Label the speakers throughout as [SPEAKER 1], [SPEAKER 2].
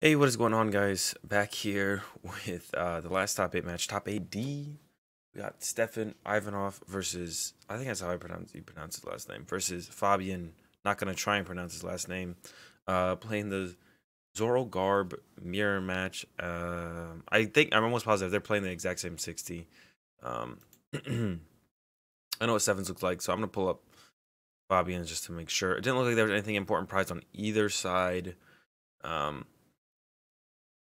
[SPEAKER 1] Hey, what is going on, guys? Back here with the last top 8 match, top 8D. We got Stefan Ivanov versus, I think that's how you pronounce his last name, versus Fabian. Not going to try and pronounce his last name. Playing the ZoroGarb mirror match. I think, I'm almost positive they're playing the exact same 60. I know what Stefan's looks like, so I'm going to pull up Fabian just to make sure. It didn't look like there was anything important priced on either side.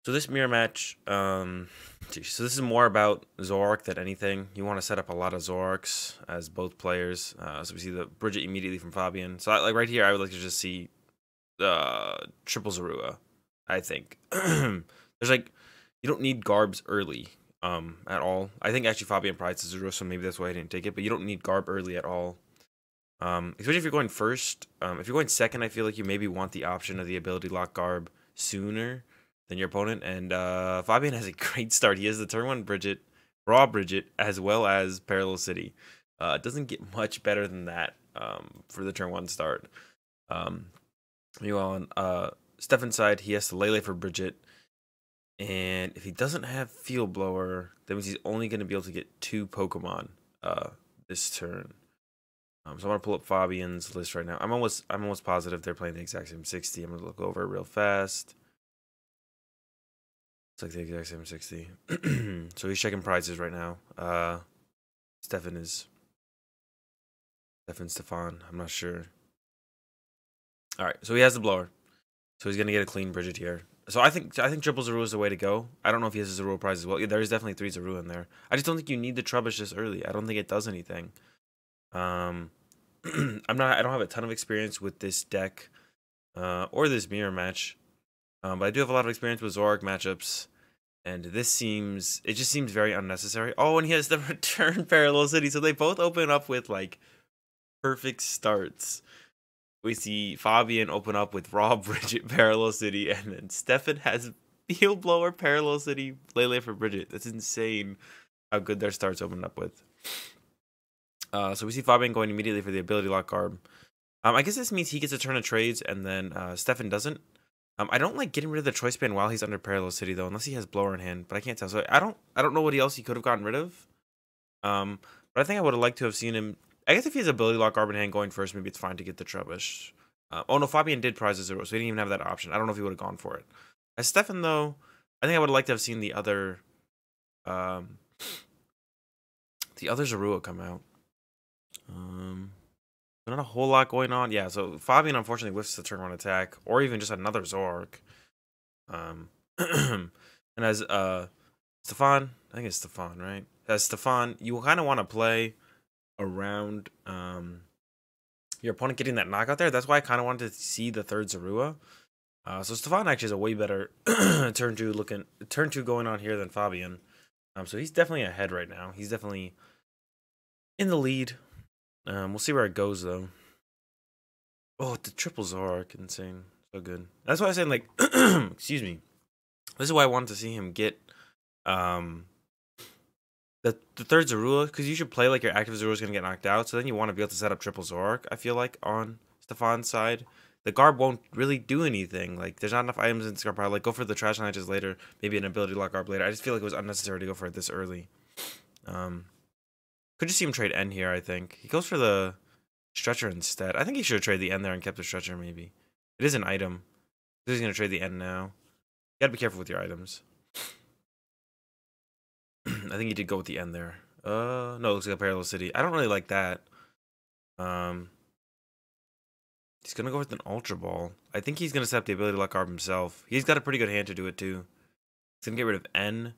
[SPEAKER 1] So this mirror match, so this is more about Zork than anything. You want to set up a lot of Zorks as both players. So we see the Bridget immediately from Fabian. So like right here, I would like to just see triple Zorua, I think. There's like, you don't need Garbs early at all. I think actually Fabian prides Zorua, so maybe that's why I didn't take it. But you don't need Garb early at all. Especially if you're going first. If you're going second, I feel like you maybe want the option of the ability lock Garb sooner than your opponent. And Fabian has a great start. He has the turn 1 Bridget, Raw Bridget, as well as Parallel City. It doesn't get much better than that for the turn 1 start. Meanwhile, on Stefan's side, he has to Lele for Bridget. And if he doesn't have Field Blower, that means he's only going to be able to get 2 Pokemon this turn. So I'm gonna pull up Fabian's list right now. I'm almost positive they're playing the exact same 60. I'm gonna look over it real fast. It's like the exact same 60. So he's checking prices right now. Stefan. I'm not sure. All right, so he has the blower. So he's gonna get a clean Bridget here. So I think triple Zorua is the way to go. I don't know if he has a Zorua prize as well. Yeah, there is definitely 3 Zorua in there. I just don't think you need the Trubbish this early. I don't think it does anything. I don't have a ton of experience with this deck or this mirror match. But I do have a lot of experience with Zoroark matchups, and it just seems very unnecessary. Oh, and he has the return Parallel City, so they both open up with like perfect starts. We see Fabian open up with Raw Bridget Parallel City, and then Stefan has Field Blower Parallel City Lele for Bridget. That's insane how good their starts open up with. So we see Fabian going immediately for the ability lock Garb. I guess this means he gets a turn of trades, and then Stefan doesn't. I don't like getting rid of the choice band while he's under Parallel City though, unless he has Blower in hand, but I can't tell. So I don't know what else he could have gotten rid of. But I think I would have liked to have seen him. I guess if he has ability lock Garb in hand going first, maybe it's fine to get the Trubbish. Oh no, Fabian did prize a 0, so he didn't even have that option. I don't know if he would have gone for it. As Stefan though, I think I would have liked to have seen the other Zorua come out. Not a whole lot going on. Yeah, so Fabian unfortunately whiffs the turn 1 attack, or even just another Zork. And as Stefan, I think it's Stefan, right? As Stefan, you kind of want to play around your opponent getting that knockout there. That's why I kind of wanted to see the third Zorua. So Stefan actually is a way better turn 2 going on here than Fabian. So he's definitely ahead right now. He's definitely in the lead. We'll see where it goes though. Oh, the triple Zork, insane, so good. That's why I said like, excuse me. This is why I wanted to see him get the third Zorua, because you should play like your active Zorua is gonna get knocked out. So then you want to be able to set up triple Zork. I feel like on Stefan's side, the Garb won't really do anything. Like there's not enough items in Scar Power. Like go for the trash matches later, maybe an ability lock Garb later. I just feel like it was unnecessary to go for it this early. Could just see him trade N here. I think he goes for the Stretcher instead. I think he should have traded the N there and kept the Stretcher maybe. It is an item. He's gonna trade the N now. You gotta be careful with your items. I think he did go with the N there. No, it looks like a Parallel City. I don't really like that. He's gonna go with an Ultra Ball. I think he's gonna set up the ability to lock Garb himself. He's got a pretty good hand to do it too. He's gonna get rid of N.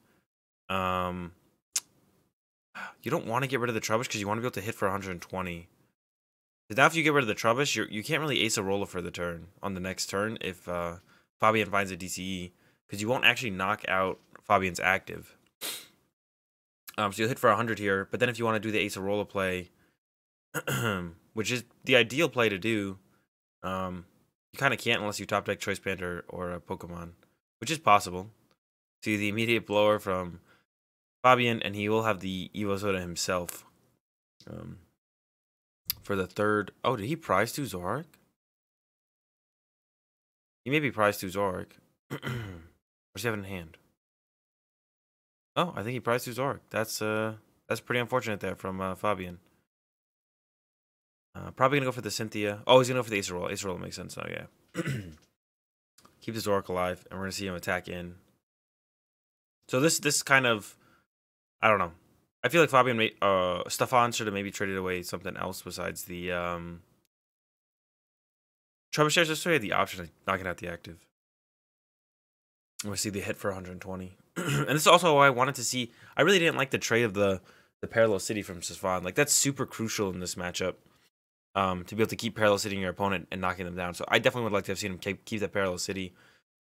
[SPEAKER 1] You don't want to get rid of the Trubbish because you want to be able to hit for 120. Now if you get rid of the Trubbish, you can't really ace a roller for the turn on the next turn if Fabian finds a DCE, because you won't actually knock out Fabian's active. So you'll hit for 100 here, but then if you want to do the ace a roller play, which is the ideal play to do, you kind of can't unless you top deck Choice Band or a Pokemon, which is possible. See the immediate blower from Fabian, and he will have the Evo Soda himself. For the third. Oh, did he prize 2 Zork? He maybe prize 2 Zork. What's he have in hand? Oh, I think he prized through Zork. That's pretty unfortunate there from Fabian. Probably gonna go for the Cynthia. Oh, he's gonna go for the Ace Roll. Ace Roll makes sense. Oh yeah. Keep the Zork alive, and we're gonna see him attack in. So this kind of, I don't know. I feel like Fabian Stefan should have maybe traded away something else besides the Trebuchet. Just so he had the option of knocking out the active. We see the hit for 120. And this is also why I wanted to see. I really didn't like the trade of the Parallel City from Stefan. Like, that's super crucial in this matchup. To be able to keep Parallel City in your opponent and knocking them down. So I definitely would like to have seen him keep that Parallel City.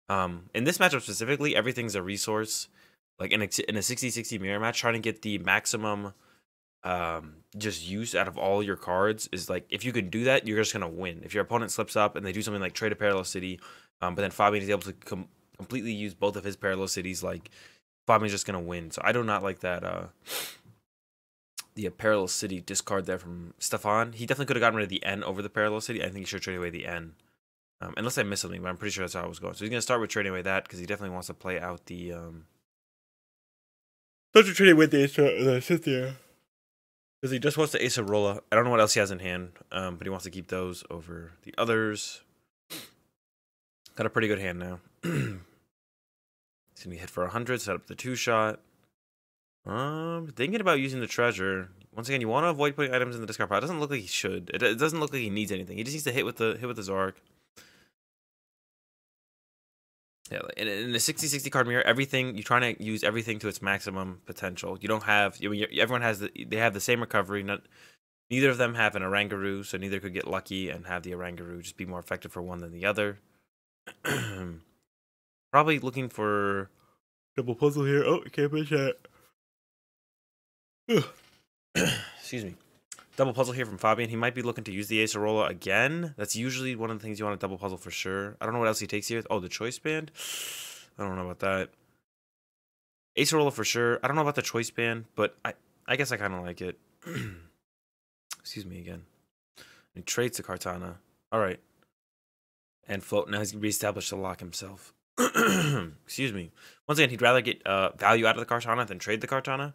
[SPEAKER 1] In this matchup specifically, everything's a resource. Like in a 60-60 mirror match, trying to get the maximum just use out of all your cards is like, if you can do that, you're just gonna win. If your opponent slips up and they do something like trade a Parallel City, but then Fabian is able to completely use both of his Parallel Cities, like Fabian's just gonna win. So I do not like that the Parallel City discard there from Stefan. He definitely could have gotten rid of the N over the Parallel City. I think he should trade away the N. Unless I missed something, but I'm pretty sure that's how I was going. So he's gonna start with trading away that because he definitely wants to play out the Don't you trade with the Cynthia. Because he just wants to Ace Rolla. I don't know what else he has in hand, but he wants to keep those over the others. Got a pretty good hand now. He's going to be hit for 100, set up the 2-shot. Thinking about using the treasure. Once again, you want to avoid putting items in the discard pile. It doesn't look like he should. It doesn't look like he needs anything. He just needs to hit with the Zork. Yeah, in a 60-60 card mirror, everything, you're trying to use everything to its maximum potential. You don't have, I mean, everyone has, they have the same recovery. Neither of them have an Orangaroo, so neither could get lucky and have the Orangaroo just be more effective for one than the other. Probably looking for double puzzle here. Oh, can't push that. Excuse me. Double puzzle here from Fabian. He might be looking to use the Acerola again. That's usually one of the things you want to double puzzle for sure. I don't know what else he takes here. Oh, the choice band. I don't know about that. Acerola for sure. I don't know about the choice band, but I guess I kind of like it. Excuse me again. He trades to Kartana. All right. And float. Now he's reestablished the lock himself. Excuse me. Once again, he'd rather get value out of the Kartana than trade the Kartana.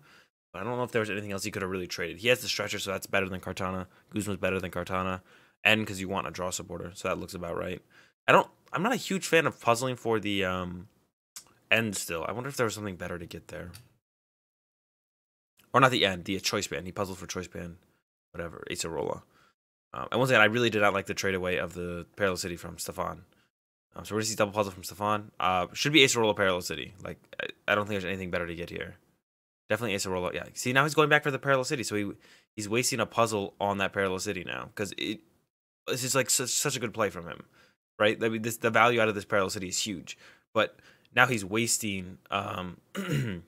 [SPEAKER 1] But I don't know if there was anything else he could have really traded. He has the stretcher, so that's better than Kartana. Guzma's better than Kartana. And because you want a draw supporter, so that looks about right. I'm not a huge fan of puzzling for the end still. I wonder if there was something better to get there. Or not the end, the choice band. He puzzled for choice band. Whatever. Acerola. And once again, I really did not like the trade away of the Parallel City from Stefan. So we're going to see double puzzle from Stefan. Should be Acerola Parallel City. Like, I don't think there's anything better to get here. Definitely Acerola. Yeah. See, now he's going back for the Parallel City. So he's wasting a puzzle on that Parallel City now. Because it's just like such a good play from him. Right? I mean, the value out of this Parallel City is huge. But now he's wasting...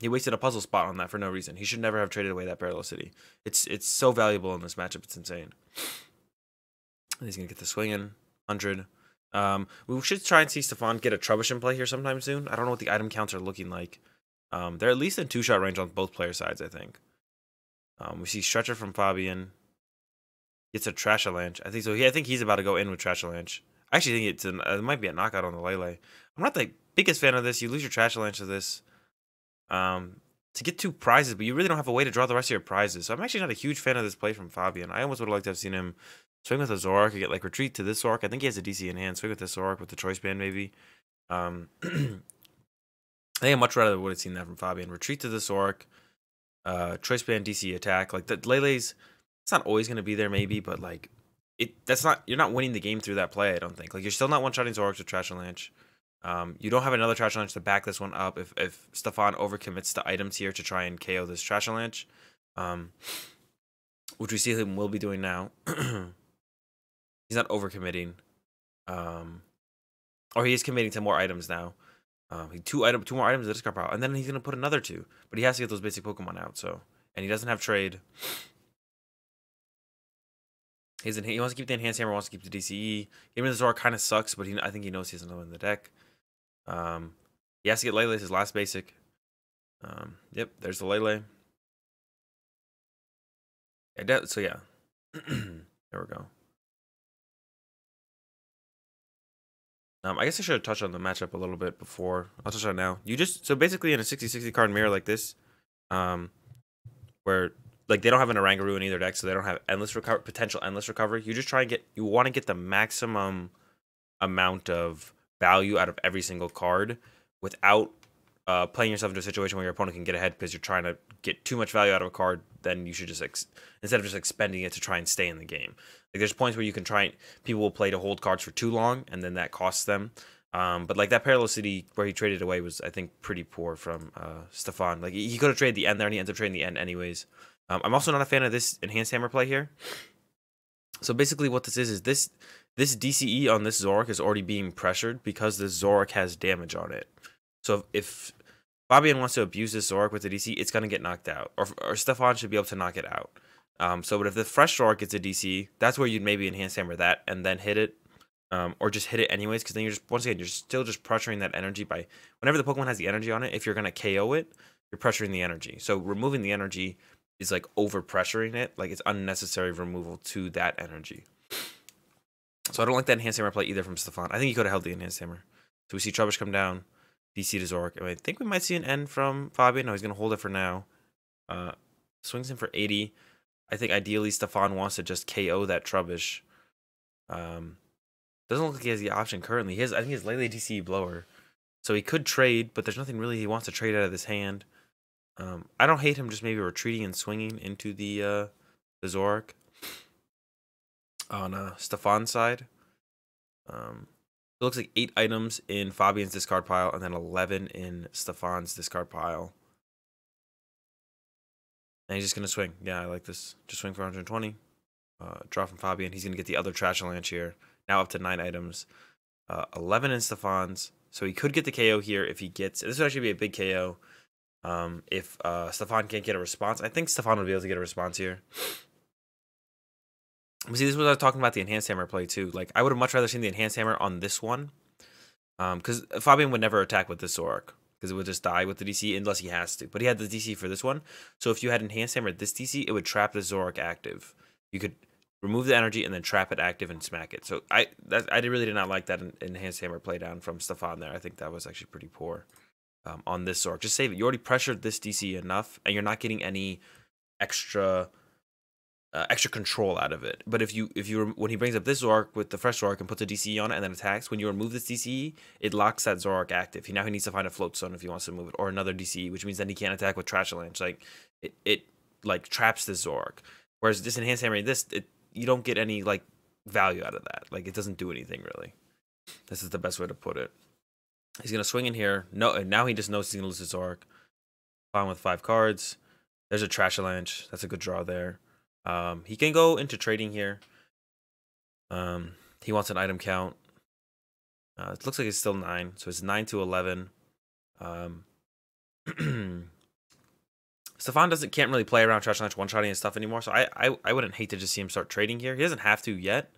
[SPEAKER 1] he wasted a puzzle spot on that for no reason. He should never have traded away that Parallel City. It's so valuable in this matchup. It's insane. And he's going to get the swing in. 100. We should try and see Stefan get a Trebuchet play here sometime soon. I don't know what the item counts are looking like. They're at least in 2-shot range on both player sides, I think. We see Stretcher from Fabian. Gets a Trashalanche. I think so. I think he's about to go in with Trashalanche. I actually think it might be a knockout on the Lele. I'm not the biggest fan of this. You lose your Trashalanche to this. To get 2 prizes, but you really don't have a way to draw the rest of your prizes. So I'm actually not a huge fan of this play from Fabian. I almost would have liked to have seen him swing with a Zork or get like retreat to this Zork. I think he has a DC in hand. Swing with this Zork with the choice band maybe. I think I much rather would have seen that from Fabian. Retreat to this Zork. Choice band DC attack. Like the Lele's, it's not always gonna be there maybe, but like you're not winning the game through that play, I don't think. Like you're still not one-shotting Zorks with Trashalanche. You don't have another Trashalanche to back this one up if Stefan overcommits to items here to try and KO this Trashalanche. Which we see him will be doing now. He's not overcommitting. Or he is committing to more items now. Two more items in the discard pile, and then he's gonna put another 2. But he has to get those basic Pokemon out, so and he doesn't have trade. He wants to keep the Enhanced Hammer, wants to keep the DCE. Game of the Zork kind of sucks, but I think he knows he has another one in the deck. He has to get Lele, his last basic. Yep, there's the Lele. Yeah, so yeah. There we go. I guess I should have touched on the matchup a little bit before. I'll touch on it now. So basically in a 60-60 card mirror like this, where like they don't have an Orangaroo in either deck, so they don't have potential endless recovery. You just you want to get the maximum amount of value out of every single card without playing yourself into a situation where your opponent can get ahead because you're trying to get too much value out of a card. Then you should just instead of just expending it to try and stay in the game. Like there's points where you can people will play to hold cards for too long, and then that costs them. But like that Parallel City where he traded away was, I think, pretty poor from Stefan. Like he could have traded the end there, and he ends up trading the end anyways. I'm also not a fan of this Enhanced Hammer play here. So basically what this is this DCE on this Zoroark is already being pressured because this Zoroark has damage on it. So if Fabian wants to abuse this Zoroark with the DC, it's going to get knocked out. Or Stefan should be able to knock it out. But if the fresh Zoroark gets a DC, that's where you'd maybe Enhance Hammer that and then hit it. Or just hit it anyways, because then once again, you're still just pressuring that energy by... Whenever the Pokemon has the energy on it, if you're going to KO it, you're pressuring the energy. So removing the energy is like over-pressuring it. Like it's unnecessary removal to that energy. So I don't like that Enhanced Hammer play either from Stefan. I think he could have held the Enhanced Hammer. So we see Trubbish come down. DC to Zoroark. I think we might see an end from Fabian. No, he's going to hold it for now. Swings in for 80. I think ideally Stefan wants to just KO that Trubbish. Doesn't look like he has the option currently. I think he has Lele DC Blower. So he could trade, but there's nothing really he wants to trade out of this hand. I don't hate him just maybe retreating and swinging into the Zoroark. On Stefan's side. It looks like 8 items in Fabian's discard pile and then 11 in Stefan's discard pile. And he's just going to swing. Yeah, I like this. Just swing for 120. Draw from Fabian. He's going to get the other Trash Avalanche here. Now up to 9 items. 11 in Stefan's. So he could get the KO here if he gets... This would actually be a big KO. If Stefan can't get a response. I think Stefan would be able to get a response here. But see, this is what I was talking about the Enhanced Hammer play too. Like, I would have much rather seen the Enhanced Hammer on this one. Because Fabian would never attack with this Zoroark. Because it would just die with the DC unless he has to. But he had the DC for this one. So if you had Enhanced Hammer at this DC, it would trap the Zoroark active. You could remove the energy and then trap it active and smack it. So I really did not like that Enhanced Hammer play down from Stefan there. I think that was actually pretty poor on this Zoroark. Just save it. You already pressured this DC enough, and you're not getting any extra control out of it. But when he brings up this Zoroark with the fresh Zoroark and puts a DCE on it and then attacks, when you remove this DCE, it locks that Zoroark active. Now he needs to find a float zone if he wants to move it, or another DCE, which means then he can't attack with Trash Avalanche. Like it like traps this Zoroark. Whereas this Enhanced Hammer, you don't get any like value out of that. Like it doesn't do anything really. This is the best way to put it. He's gonna swing in here. No, and now he just knows he's gonna lose his Zoroark. Fine with 5 cards. There's a Trash Avalanche. That's a good draw there. He can go into trading here. He wants an item count. It looks like it's still 9, so it's 9 to 11. Stefan can't really play around Trash Avalanche one-shotting and stuff anymore, so I wouldn't hate to just see him start trading here. He doesn't have to yet.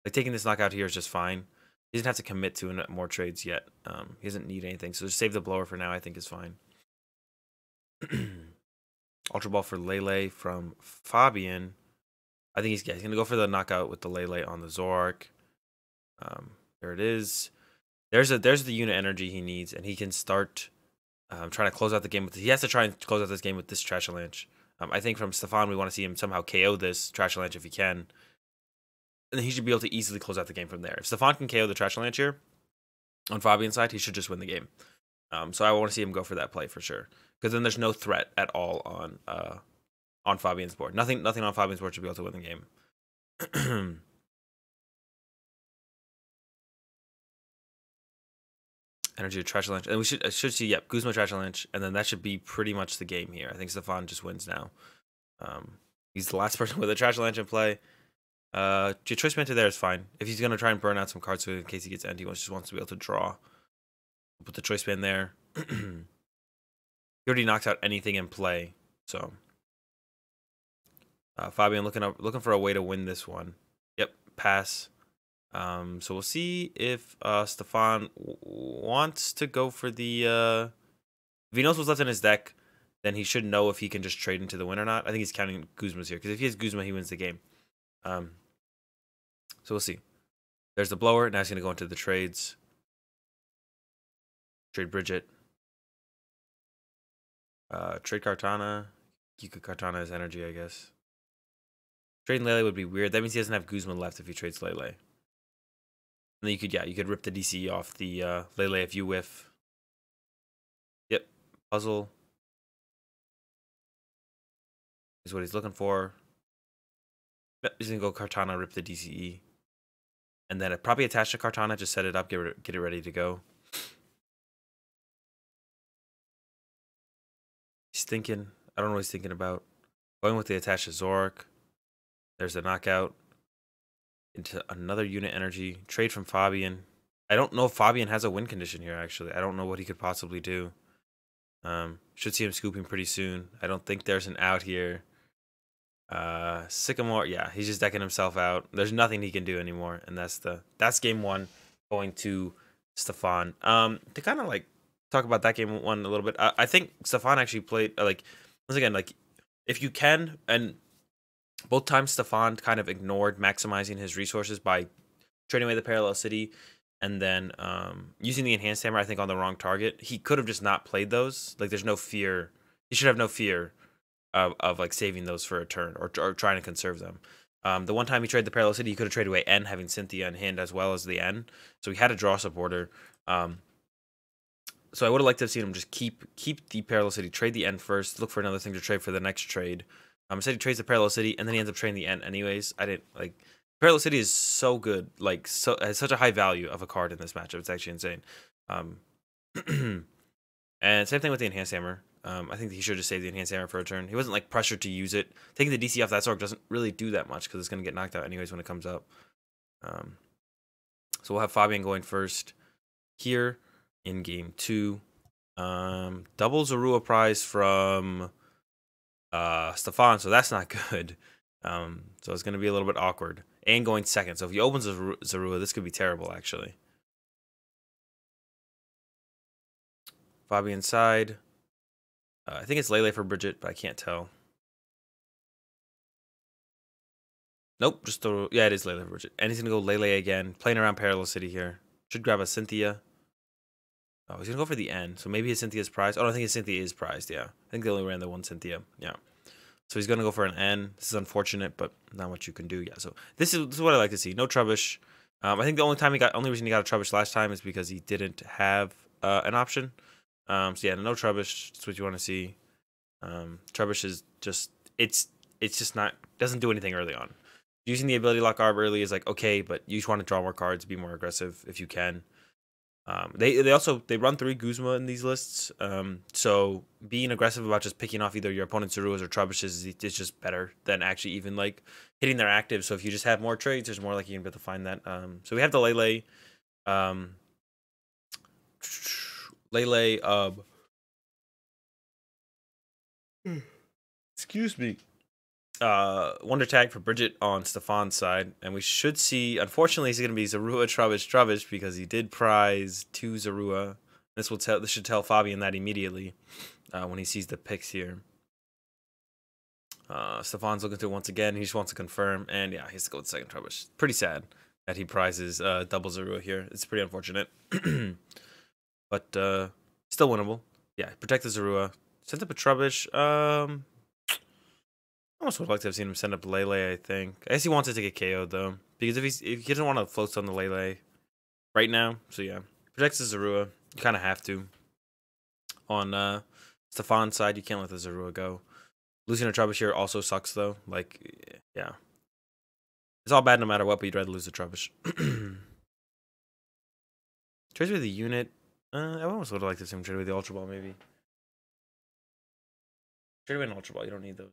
[SPEAKER 1] Like taking this knockout here is just fine. He doesn't have to commit to more trades yet. He doesn't need anything, so just save the blower for now. I think is fine. Ultra Ball for Lele from Fabian. I think he's going to go for the knockout with the Lele on the Zoroark. There it is. There's the unit energy he needs, and he can start trying to close out the game with. He has to try and close out this game with this Trash Avalanche. I think from Stefan, we want to see him somehow KO this Trash Avalanche if he can. And then he should be able to easily close out the game from there. If Stefan can KO the Trash Avalanche here, on Fabian's side, he should just win the game. So I want to see him go for that play for sure. Because then there's no threat at all on Fabian's board. Nothing on Fabian's board should be able to win the game. Energy of Trash Avalanche. And we should see, yep, Guzma Trash Avalanche. And then that should be pretty much the game here. I think Stefan just wins now. He's the last person with a Trash Avalanche in play. Your Choice Band to there is fine. If he's going to try and burn out some cards in case he gets end, he just wants to be able to draw. Put the Choice Band there. He already knocked out anything in play. So Fabian looking for a way to win this one. Yep, pass. So we'll see if Stefan wants to go for the... if he knows what's left in his deck, then he should know if he can just trade into the win or not. I think he's counting Guzma's here, because if he has Guzma, he wins the game. So we'll see. There's the blower. Now he's going to go into the trades. Trade Bridget. Trade Kartana. You could Kartana as energy, I guess. Trading Lele would be weird. That means he doesn't have Guzman left if he trades Lele. And then you could, yeah, you could rip the DCE off the Lele if you whiff. Yep. Puzzle is what he's looking for. Yep, he's gonna go Kartana, rip the DCE. And then probably attach to Kartana, just set it up, get it ready to go. He's thinking, I don't know what he's thinking about. Going with the attach to Zork. There's the knockout. Into another unit energy. Trade from Fabian. I don't know if Fabian has a win condition here, actually. I don't know what he could possibly do. Should see him scooping pretty soon. I don't think there's an out here. Sycamore, yeah, he's just decking himself out. There's nothing he can do anymore, and that's game one going to Stefan. To kind of like talk about that game one a little bit, I think Stefan actually played like once again, like if you can, and both times Stefan kind of ignored maximizing his resources by trading away the Parallel City and then using the Enhanced Hammer, I think, on the wrong target. He could have just not played those. Like, there's no fear. He should have no fear of like saving those for a turn or trying to conserve them. The one time he traded the Parallel City, he could have traded away N, having Cynthia in hand as well as the N. So he had a draw supporter. So I would have liked to have seen him just keep the Parallel City, trade the N first, look for another thing to trade for the next trade. Instead he trades the Parallel City, and then he ends up trading the N anyways. I didn't like... Parallel City is so good, like has such a high value of a card in this matchup. It's actually insane. And same thing with the Enhanced Hammer. I think he should just save the Enhanced Hammer for a turn. He wasn't like pressured to use it. Taking the DC off that Zork doesn't really do that much because it's going to get knocked out anyways when it comes up. So we'll have Fabian going first here in game 2. Double Zorua prize from Stefan, so that's not good. So it's going to be a little bit awkward. And going second. So if he opens Zorua, this could be terrible, actually. Fabian side. I think it's Lele for Bridget, but I can't tell. Nope, just throw... Yeah, it is Lele for Bridget. And he's going to go Lele again. Playing around Parallel City here. Should grab a Cynthia. Oh, he's going to go for the N. So maybe his Cynthia's prized. Oh, I think his Cynthia is prized, yeah. I think they only ran the one Cynthia. Yeah. So he's going to go for an N. This is unfortunate, but not what you can do. Yeah, so this is what I like to see. No Trubbish. I think the only reason he got a Trubbish last time is because he didn't have an option. So yeah, no Trubbish. That's what you want to see. Trubbish is just it's just not, doesn't do anything early on. Using the ability lock Garb early is like okay, but you just want to draw more cards, be more aggressive if you can. They run 3 Guzma in these lists. So being aggressive about just picking off either your opponent's Zoruas or Trubbishes is just better than actually even like hitting their active. So if you just have more trades, there's more likely you're able to find that. So we have the Lele. Excuse me. Wonder Tag for Bridget on Stefan's side, and we should see, unfortunately, he's going to be Zorua, Trubbish, because he did prize 2 Zorua. This should tell Fabian that immediately when he sees the picks here. Stefan's looking through it once again. He just wants to confirm, and yeah, he has to go with the second Trubbish. Pretty sad that he prizes double Zorua here. It's pretty unfortunate, but still winnable. Yeah, protect the Zorua. Sent up a Trubbish. I almost would like to have seen him send up Lele, I think. I guess he wants it to get KO'd, though. Because if he doesn't want to float on the Lele right now. So, yeah. Protects the Zorua. You kind of have to. On Stefan's side, you can't let the Zorua go. Losing a Trubbish here also sucks, though. Like, yeah. It's all bad no matter what, but you'd rather lose a Trubbish. Trades with the unit. I almost would have liked to see him trade with the Ultra Ball, maybe. Trade with an Ultra Ball. You don't need those.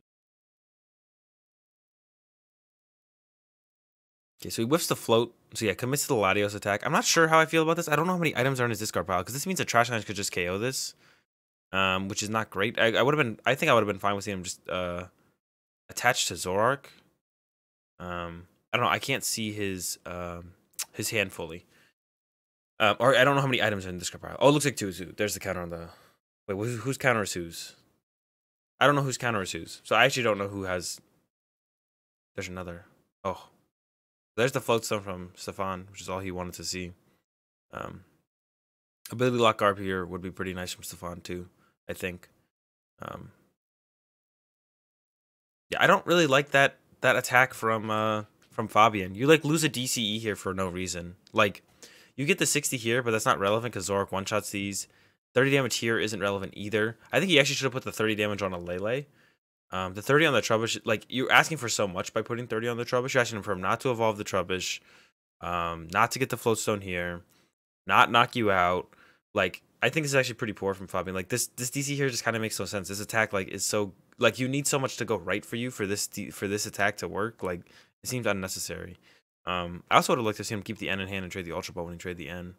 [SPEAKER 1] Okay, so he whiffs the float. So yeah, commits to the Latios attack. I'm not sure how I feel about this. I don't know how many items are in his discard pile, because this means that Trash Lines could just KO this, which is not great. I think I would have been fine with seeing him just attached to Zorark. I don't know. I can't see his hand fully. Or I don't know how many items are in the discard pile. Oh, it looks like 2 Zoo. There's the counter on the... Wait, whose counter is whose? I don't know whose counter is whose. So I actually don't know who has... There's another. Oh. There's the float stone from Stefan, which is all he wanted to see. Ability lock Garb here would be pretty nice from Stefan too, I think. Yeah, I don't really like that attack from Fabian. You like lose a DCE here for no reason. Like, you get the 60 here, but that's not relevant because Zorak one-shots these. 30 damage here isn't relevant either. I think he actually should have put the 30 damage on a Lele. The 30 on the Trubbish, like, you're asking for so much by putting 30 on the Trubbish. You're asking for him not to evolve the Trubbish, not to get the Floatstone here, not knock you out. Like, I think this is actually pretty poor from Fabian. Like, this DC here just kind of makes no sense. This attack, like, is so, like, you need so much to go right for you for this attack to work. Like, it seems unnecessary. I also would have liked to see him keep the N in hand and trade the Ultra Ball when he trade the N.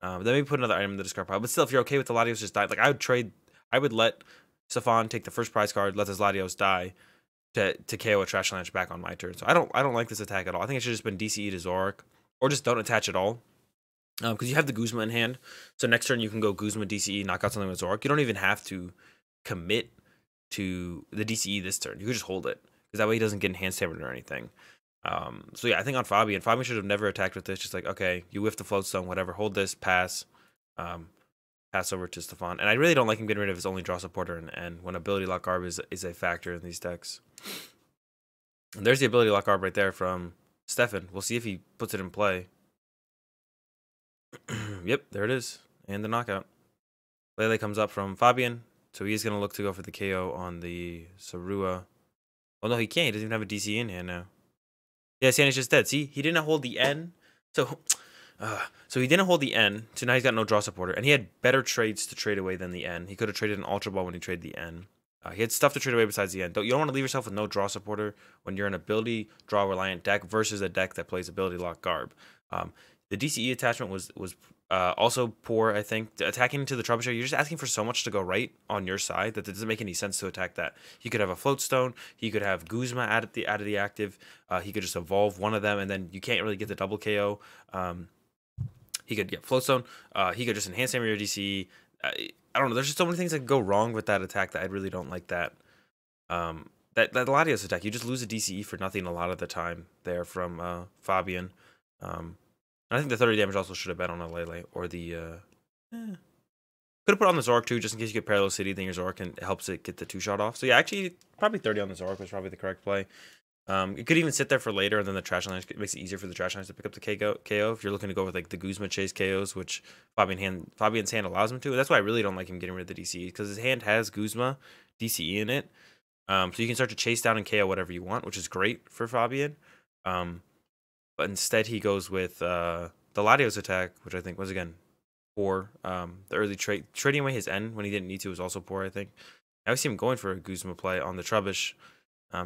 [SPEAKER 1] Then maybe put another item in the discard pile. But still, if you're okay with the Latios just die, like, I would let Stefan take the first prize card, let his Latios die to KO a Trash Lance back on my turn. So I don't like this attack at all. I think it should have just been DCE to Zorak, or just don't attach at all. Because you have the Guzma in hand, so next turn you can go Guzma DCE, knock out something with Zorak. You don't even have to commit to the DCE this turn. You could just hold it, because that way he doesn't get enhanced hammered or anything. So yeah, I think on Fabian should have never attacked with this. Just like, okay, you whiff the Floatstone, whatever, hold this, pass, pass over to Stefan. And I really don't like him getting rid of his only draw supporter in N when ability lock Garb is a factor in these decks. And there's the ability lock Garb right there from Stefan. We'll see if he puts it in play. Yep, there it is. And the knockout. Lele comes up from Fabian. So he's going to look to go for the KO on the Zorua. Oh, no, he can't. He doesn't even have a DC in hand now. Yeah, Sandy's just dead. See, he didn't hold the N. So he didn't hold the N. So now he's got no draw supporter. And he had better trades to trade away than the N. He could have traded an Ultra Ball when he traded the N. He had stuff to trade away besides the N. You don't want to leave yourself with no draw supporter when you're an ability draw reliant deck versus a deck that plays ability lock Garb. The DCE attachment was also poor, I think. Attacking into the Troubleshooter, you're just asking for so much to go right on your side that it doesn't make any sense to attack that. He could have a Floatstone. He could have Guzma out of the active. He could just evolve one of them, and then you can't really get the double KO. He could get Floatstone. He could just enhance hammer your DCE. I don't know. There's just so many things that could go wrong with that attack that I really don't like that. That Latios attack, you just lose a DCE for nothing a lot of the time there from Fabian. And I think the 30 damage also should have been on a Lele or the could have put on the Zorak too, just in case you get Parallel City, then your Zorak helps it get the 2-shot off. So yeah, actually probably 30 on the Zorak was probably the correct play. It could even sit there for later, and then the Trash Lance makes it easier for the Trash Lance to pick up the KO if you're looking to go with like the Guzma chase KOs, which Fabian's hand allows him to. That's why I really don't like him getting rid of the DCE, because his hand has Guzma DCE in it. So you can start to chase down and KO whatever you want, which is great for Fabian. But instead he goes with the Latios attack, which I think was, again, poor. The early trading away his N when he didn't need to was also poor, I think. I see him going for a Guzma play on the Trubbish.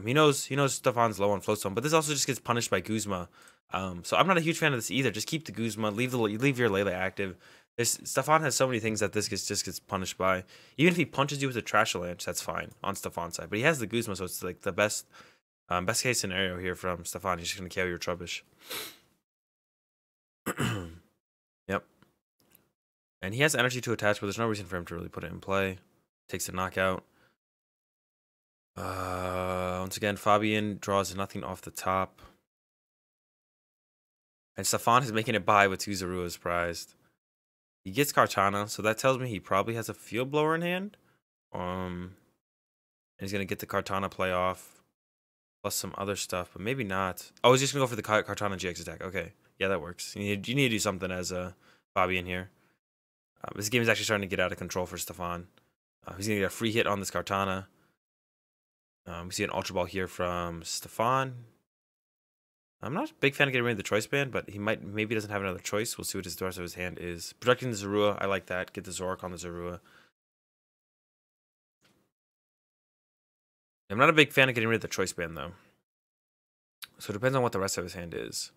[SPEAKER 1] He knows Stefan's low on Floatstone, but this also just gets punished by Guzma. So I'm not a huge fan of this either. Just keep the Guzma, leave your Lele active. Stefan has so many things that this just gets punished by. Even if he punches you with a Trash Lance, that's fine on Stefan's side. But he has the Guzma, so it's like the best case scenario here from Stefan. He's just going to KO your Trubbish. Yep. And he has energy to attach, but there's no reason for him to really put it in play. Takes a knockout. Once again, Fabian draws nothing off the top. And Stefan is making it by with 2 Zoruas prized. He gets Kartana, so that tells me he probably has a Field Blower in hand. And he's going to get the Kartana play off. Plus some other stuff, but maybe not. Oh, he's just going to go for the Kartana GX attack. Okay. Yeah, that works. You need to do something as a Fabian here. This game is actually starting to get out of control for Stefan. He's going to get a free hit on this Kartana. We see an Ultra Ball here from Stefan. I'm not a big fan of getting rid of the choice band, but he maybe doesn't have another choice. We'll see what the rest of his hand is. Projecting the Zorua, I like that. Get the Zorak on the Zorua. I'm not a big fan of getting rid of the choice band, though. So it depends on what the rest of his hand is.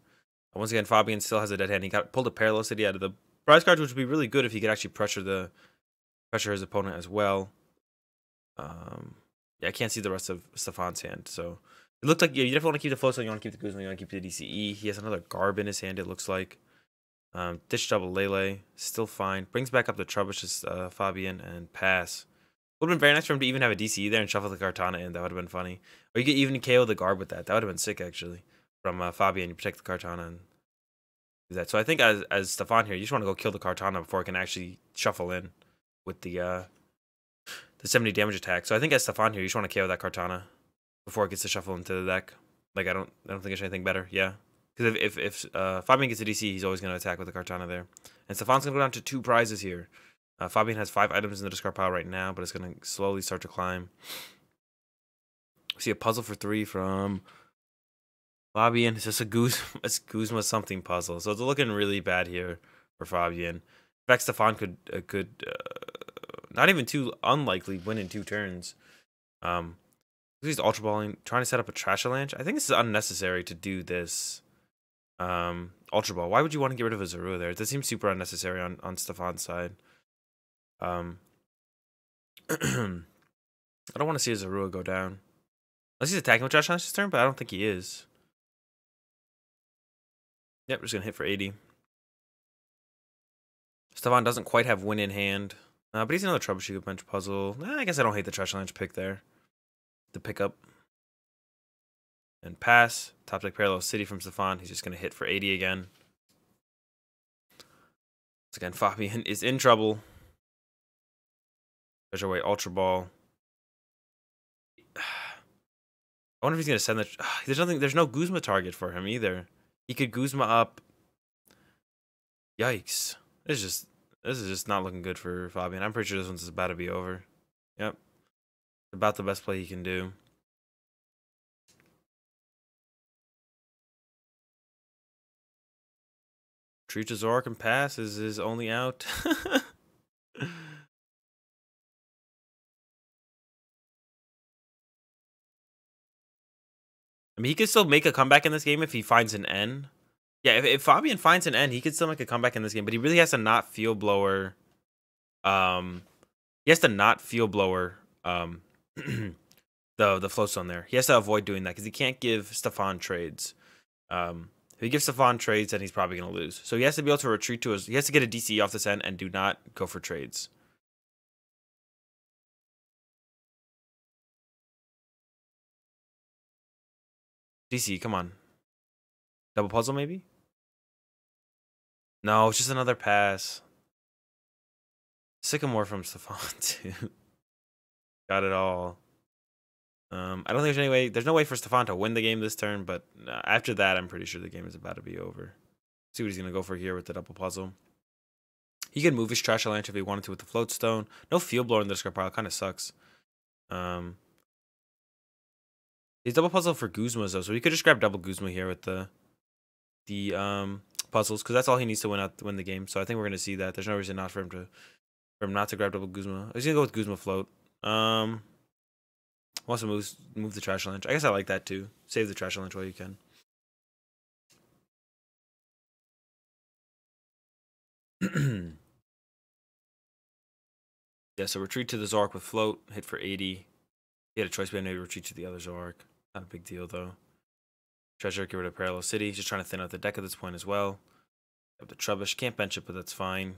[SPEAKER 1] Once again, Fabian still has a dead hand. He pulled a Parallel City out of the prize card, which would be really good if he could actually pressure his opponent as well. Yeah, I can't see the rest of Stefan's hand, so it looked like, yeah, you definitely want to keep the Floatstone, you want to keep the Guzma, you want to keep the DCE. He has another Garb in his hand, it looks like. Ditch double Lele, still fine. Brings back up the Trubbish's Fabian and pass. Would have been very nice for him to even have a DCE there and shuffle the Kartana in. That would have been funny. Or you could even KO the Garb with that. That would have been sick, actually. From Fabian, you protect the Kartana and do that. So I think as Stefan here, you just want to go kill the Kartana before it can actually shuffle in with the 70 damage attack. So I think as Stefan here, you just want to KO that Kartana before it gets to shuffle into the deck. Like I don't think there's anything better. Yeah, because if Fabian gets a DC, he's always going to attack with the Kartana there. And Stefan's going to go down to 2 prizes here. Fabian has 5 items in the discard pile right now, but it's going to slowly start to climb. We see a puzzle for 3 from Fabian. It's just a Guzma something puzzle. So it's looking really bad here for Fabian. In fact, Stefan could not even too unlikely win in 2 turns. He's ultra balling, trying to set up a trash avalanche. I think this is unnecessary to do this. Ultra ball. Why would you want to get rid of a Zorua there? This seems super unnecessary on Stefan's side. I don't want to see a Zorua go down. Unless he's attacking with trash avalanche this turn, but I don't think he is. Yep, we're just gonna hit for 80. Stefan doesn't quite have win in hand. But he's another troubleshoot bench puzzle. I guess I don't hate the trash avalanche pick there. The pickup and pass. Top deck parallel city from Stefan. He's just going to hit for 80 again. Once again, Fabian is in trouble. Treasure Way Ultra Ball. I wonder if he's going to send the... There's no Guzma target for him either. He could Guzma up. Yikes. This is just not looking good for Fabian. I'm pretty sure this one's about to be over. Yep. About the best play he can do. Retreat to Zork and pass is his only out. I mean, he could still make a comeback in this game if he finds an N. Yeah, if Fabian finds an N, he could still make a comeback in this game, but he really has to not Field Blower. He has to not Field Blower the floatstone there. He has to avoid doing that because he can't give Stefan trades. If he gives Stefan trades, then he's probably going to lose. So he has to be able to retreat to his... He has to get a DC off this end and do not go for trades. DC, come on. Double puzzle, maybe? No, it's just another pass. Sycamore from Stefan, too. Got it all. I don't think there's any way... There's no way for Stefan to win the game this turn, but after that, I'm pretty sure the game is about to be over. See what he's going to go for here with the double puzzle. He could move his trash avalanche if he wanted to with the floatstone. No field blower in the discard pile. Kind of sucks. He's double puzzle for Guzmas, though, so he could just grab double Guzma here with the puzzles, because that's all he needs to win the game. So I think we're going to see that. There's no reason not for him not to grab double Guzma. He's going to go with Guzma float. Wants to move the trash avalanche. I guess I like that too. Save the trash avalanche while you can. Yeah, so retreat to the Zork with float, hit for 80. He had a choice, but maybe retreat to the other Zork. Not a big deal though. Treasure, get rid of Parallel City. He's just trying to thin out the deck at this point as well. Have the Trubbish, can't bench it, but that's fine.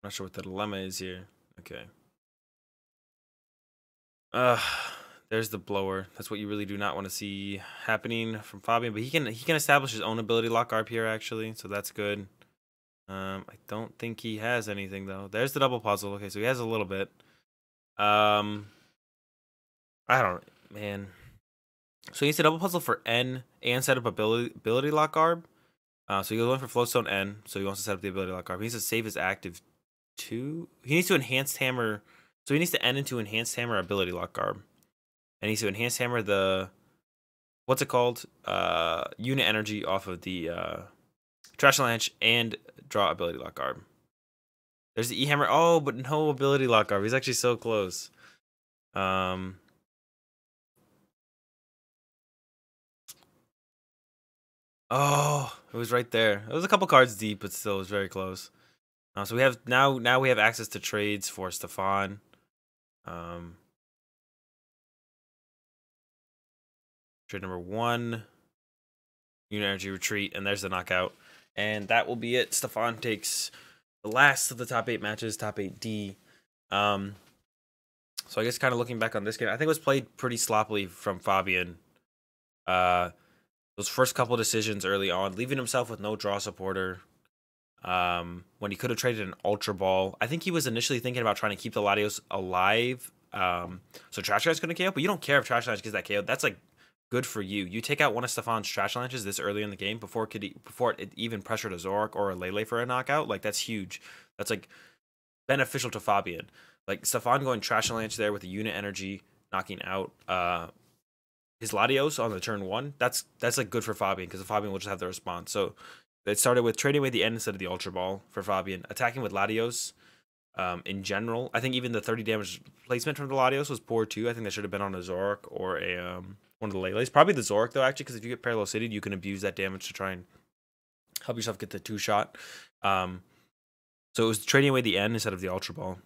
[SPEAKER 1] Not sure what the dilemma is here. Okay. There's the blower. That's what you really do not want to see happening from Fabian, but he can establish his own ability lock ARP here actually, so that's good. I don't think he has anything though. There's the double puzzle. Okay, so he has a little bit. I don't, man. So he needs a double puzzle for N and set up ability lock ARB. So he goes in for Flowstone N, so he wants to set up the ability lock ARB. He needs to save his active 2. He needs to enhanced hammer. So he needs to N into enhanced hammer ability lock ARB. And he needs to enhanced hammer the, what's it called? Unit energy off of the trash avalanche and draw ability lock ARB. There's the E hammer. Oh, but no ability lock ARB. He's actually so close. Oh, it was right there. It was a couple cards deep, but still, it was very close. So we have now we have access to trades for Stefan. Trade number 1, unit energy retreat, and there's the knockout, and that will be it. Stefan takes the last of the top 8 matches, top 8D. So I guess kind of looking back on this game, I think it was played pretty sloppily from Fabian. Those first couple decisions early on, leaving himself with no draw supporter. When he could have traded an Ultra Ball. I think he was initially thinking about trying to keep the Latios alive. So Trash Guy's going to KO, but you don't care if Trash Launch gets that KO. That's like good for you. You take out one of Stefan's Trash Launches this early in the game before it even pressured a Zoroark or a Lele for a knockout. Like, that's huge. That's like beneficial to Fabian. Like, Stefan going Trash Launch there with the unit energy, knocking out his Latios on the turn 1. That's like good for Fabian, because Fabian will just have the response. So it started with trading away the end instead of the Ultra Ball for Fabian, attacking with Latios. In general, I think even the 30 damage placement from the Latios was poor too. I think that should have been on a Zoroark or a one of the Leles. Probably the Zoroark though, actually, because if you get Parallel City, you can abuse that damage to try and help yourself get the 2-shot. So it was trading away the end instead of the Ultra Ball.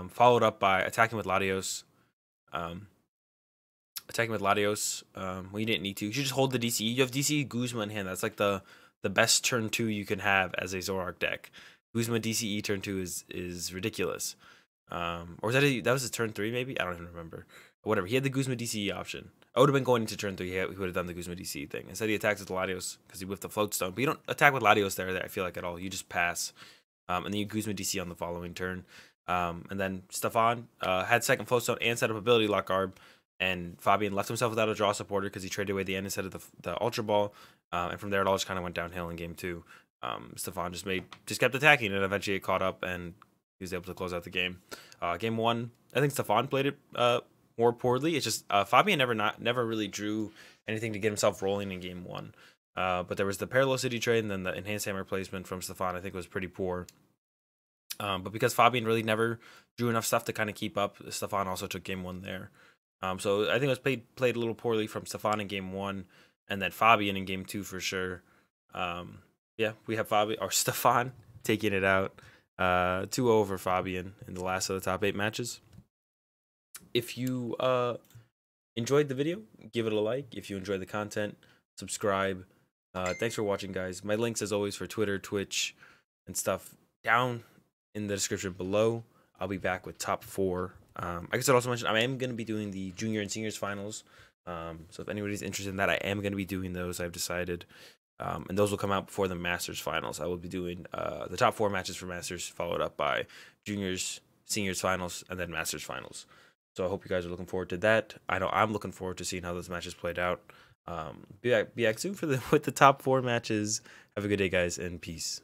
[SPEAKER 1] Followed up by attacking with Latios. Well, you didn't need to. You should just hold the DCE. You have DCE Guzma in hand. That's like the best turn 2 you can have as a Zoroark deck. Guzma DCE turn 2 is ridiculous. Or was that was his turn 3 maybe? I don't even remember. Whatever. He had the Guzma DCE option. I would have been going into turn 3. He would have done the Guzma DCE thing. Instead, he attacks with Latios because he whiffed the Float Stone. But you don't attack with Latios there, I feel like, at all. You just pass. And then you Guzma DC on the following turn. And then Stefan had second Float Stone and set up Ability Lock Garb. And Fabian left himself without a draw supporter because he traded away the end instead of the Ultra Ball. And from there, it all just kind of went downhill in game 2. Stefan just kept attacking, and eventually it caught up, and he was able to close out the game. Game 1, I think Stefan played it more poorly. It's just Fabian never really drew anything to get himself rolling in game 1. But there was the Parallel City trade, and then the Enhanced Hammer placement from Stefan I think was pretty poor. But because Fabian really never drew enough stuff to kind of keep up, Stefan also took game 1 there. So I think it was played a little poorly from Stefan in game 1, and then Fabian in game 2 for sure. Yeah, we have Stefan taking it out 2-0 over Fabian in the last of the top 8 matches. If you enjoyed the video, give it a like. If you enjoyed the content, subscribe. Thanks for watching, guys. My links, as always, for Twitter, Twitch, and stuff down in the description below. I'll be back with top 4. I guess I'd also mention I am going to be doing the junior and seniors finals. So if anybody's interested in that, I am going to be doing those, I've decided. And those will come out before the Masters finals. I will be doing the top 4 matches for Masters, followed up by juniors, seniors finals, and then Masters finals. So I hope you guys are looking forward to that. I know I'm looking forward to seeing how those matches played out. Be back soon with the top 4 matches. Have a good day, guys, and peace.